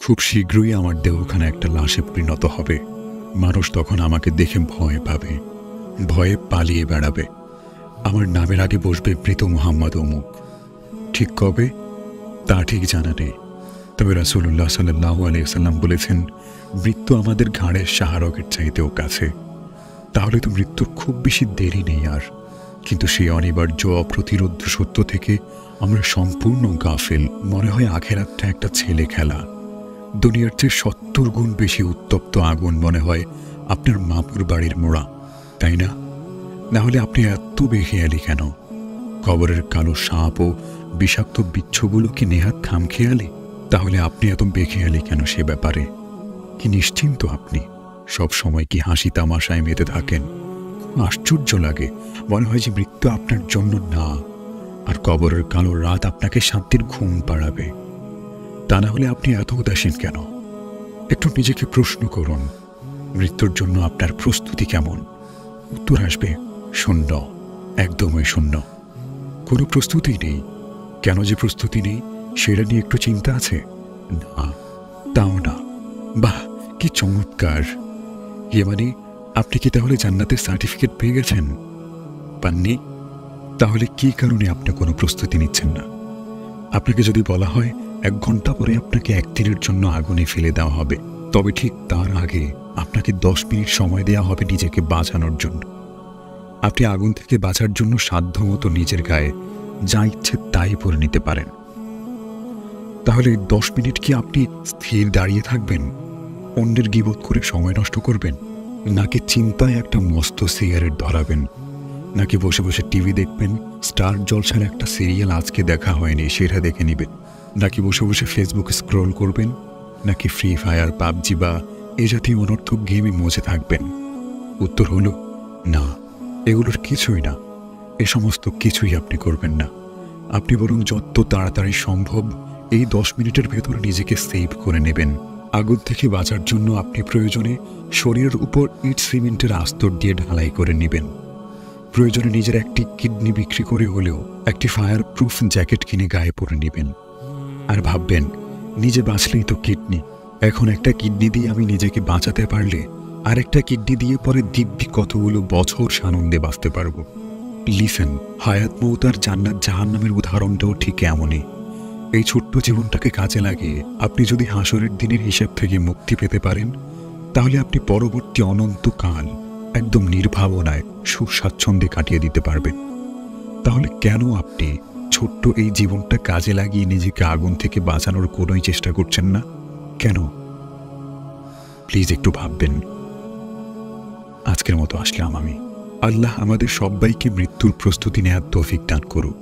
খুব শীঘ্রই আমার দেহখানা একটা লাশে পরিণত হবে। মানুষ তখন আমাকে দেখে ভয় পাবে, ভয়ে পালিয়ে বেড়াবে। আমার নামের আগে বসবে মৃত মুহাম্মদ অমুক। ঠিক কবে তা ঠিক জানা নেই, তবে রাসূলুল্লাহ সাল্লাল্লাহু আলাইহি ওয়াসাল্লাম বলেছেন, মৃত্যু আমাদের ঘাড়ের শাহরগের চাইতেও কাছে। তাহলে তো মৃত্যুর খুব বেশি দেরি নেই আর। কিন্তু সেই অনিবার্য অপ্রতিরোধ সত্য থেকে আমরা সম্পূর্ণ গাফেল। মনে হয় আখেরাতটা একটা ছেলে খেলা। দুনিয়ার চেয়ে ৭০ গুণ বেশি উত্তপ্ত আগুন মনে হয় আপনার মাপুর বাড়ির মোড়া, তাই না? না হলে আপনি এত বেখেয়ালি কেন? কবরের কালো সাপ ও বিষাক্ত বিচ্ছগুলো কি নেহাত খামখেয়ালি? তাহলে আপনি এত বেখেয়ালি কেন সে ব্যাপারে? কি নিশ্চিন্ত আপনি? সব সময় কি হাসি তামাশায় মেতে থাকেন? আশ্চর্য লাগে, মনে হয় যে মৃত্যু আপনার জন্য না, আর কবরের কালো রাত আপনাকে শান্তির ঘুম পাড়াবে। তা না হলে আপনি এত উদাসীন কেন? একটু নিজেকে প্রশ্ন করুন, মৃত্যুর জন্য আপনার প্রস্তুতি কেমন? উত্তর আসবে শূন্য, একদমই শূন্য। কোনো প্রস্তুতি নেই। কেন যে প্রস্তুতি নেই সেটা নিয়ে একটু চিন্তা আছে? না, তাও না। বাহ, কি চমৎকার! মানে আপনি কি তাহলে জান্নাতের সার্টিফিকেট পেয়ে গেছেন? পাননি? তাহলে কি কারণে আপনি কোনো প্রস্তুতি নিচ্ছেন না? আপনাকে যদি বলা হয় ১ ঘন্টা পরে আপনাকে ১ দিনের জন্য আগুনে ফেলে দেওয়া হবে, তবে ঠিক তার আগে আপনাকে ১০ মিনিট সময় দেওয়া হবে নিজেকে বাঁচানোর জন্য। আপনি আগুন থেকে বাঁচার জন্য সাধ্যমতো নিজের গায়ে যা ইচ্ছে তাই পরে নিতে পারেন। তাহলে ১০ মিনিট কি আপনি স্থির দাঁড়িয়ে থাকবেন? অন্যের গীবত করে সময় নষ্ট করবেন? নাকি চিন্তায় একটা মস্ত সিগারেট ধরাবেন? নাকি বসে বসে টিভি দেখবেন, স্টার জলসার একটা সিরিয়াল আজকে দেখা হয়নি সেটা দেখে নেবেন? নাকি বসে বসে ফেসবুক স্ক্রল করবেন? নাকি ফ্রি ফায়ার, পাবজি বা এ জাতীয় অনর্থক গেমে মজে থাকবেন? উত্তর হলো না, এগুলোর কিছুই না। এ সমস্ত কিছুই আপনি করবেন না। আপনি বরং যত তাড়াতাড়ি সম্ভব এই ১০ মিনিটের ভেতর নিজেকে সেভ করে নেবেন। আগুন থেকে বাঁচার জন্য আপনি প্রয়োজনে শরীরের উপর ইট সিমেন্টের আস্তর দিয়ে ঢালাই করে নেবেন। প্রয়োজনে নিজের একটি কিডনি বিক্রি করে হলেও একটি ফায়ার প্রুফ জ্যাকেট কিনে গায়ে পরে নেবেন। আর ভাববেন, নিজে বাঁচলেই তো কিডনি, এখন একটা কিডনি দিয়ে আমি নিজেকে বাঁচাতে পারলে আর একটা কিডনি দিয়ে পরে দিব্যি কতগুলো বছর সানন্দে বাঁচতে পারবো। লিসেন, হায়াত মৌত আর জান্নাত জাহান্নামের উদাহরণটাও ঠিক এমনই। এই ছোট্ট জীবনটাকে কাজে লাগিয়ে আপনি যদি হাসরের দিনের হিসেব থেকে মুক্তি পেতে পারেন, তাহলে আপনি পরবর্তী অনন্তকাল একদম নির্ভাবনায় সুস্বাচ্ছন্দ্যে কাটিয়ে দিতে পারবেন। তাহলে কেন আপনি ছোট্ট এই জীবনটা কাজে লাগিয়ে নিজেকে আগুন থেকে বাঁচানোর কোনোই চেষ্টা করছেন না? কেন? প্লিজ একটু ভাববেন। আজকের মতো আসলাম আমি। আল্লাহ আমাদের সবাইকে মৃত্যুর প্রস্তুতি নেওয়ার তৌফিক দান করুক।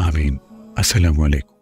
আমিন। আসসালামু আলাইকুম।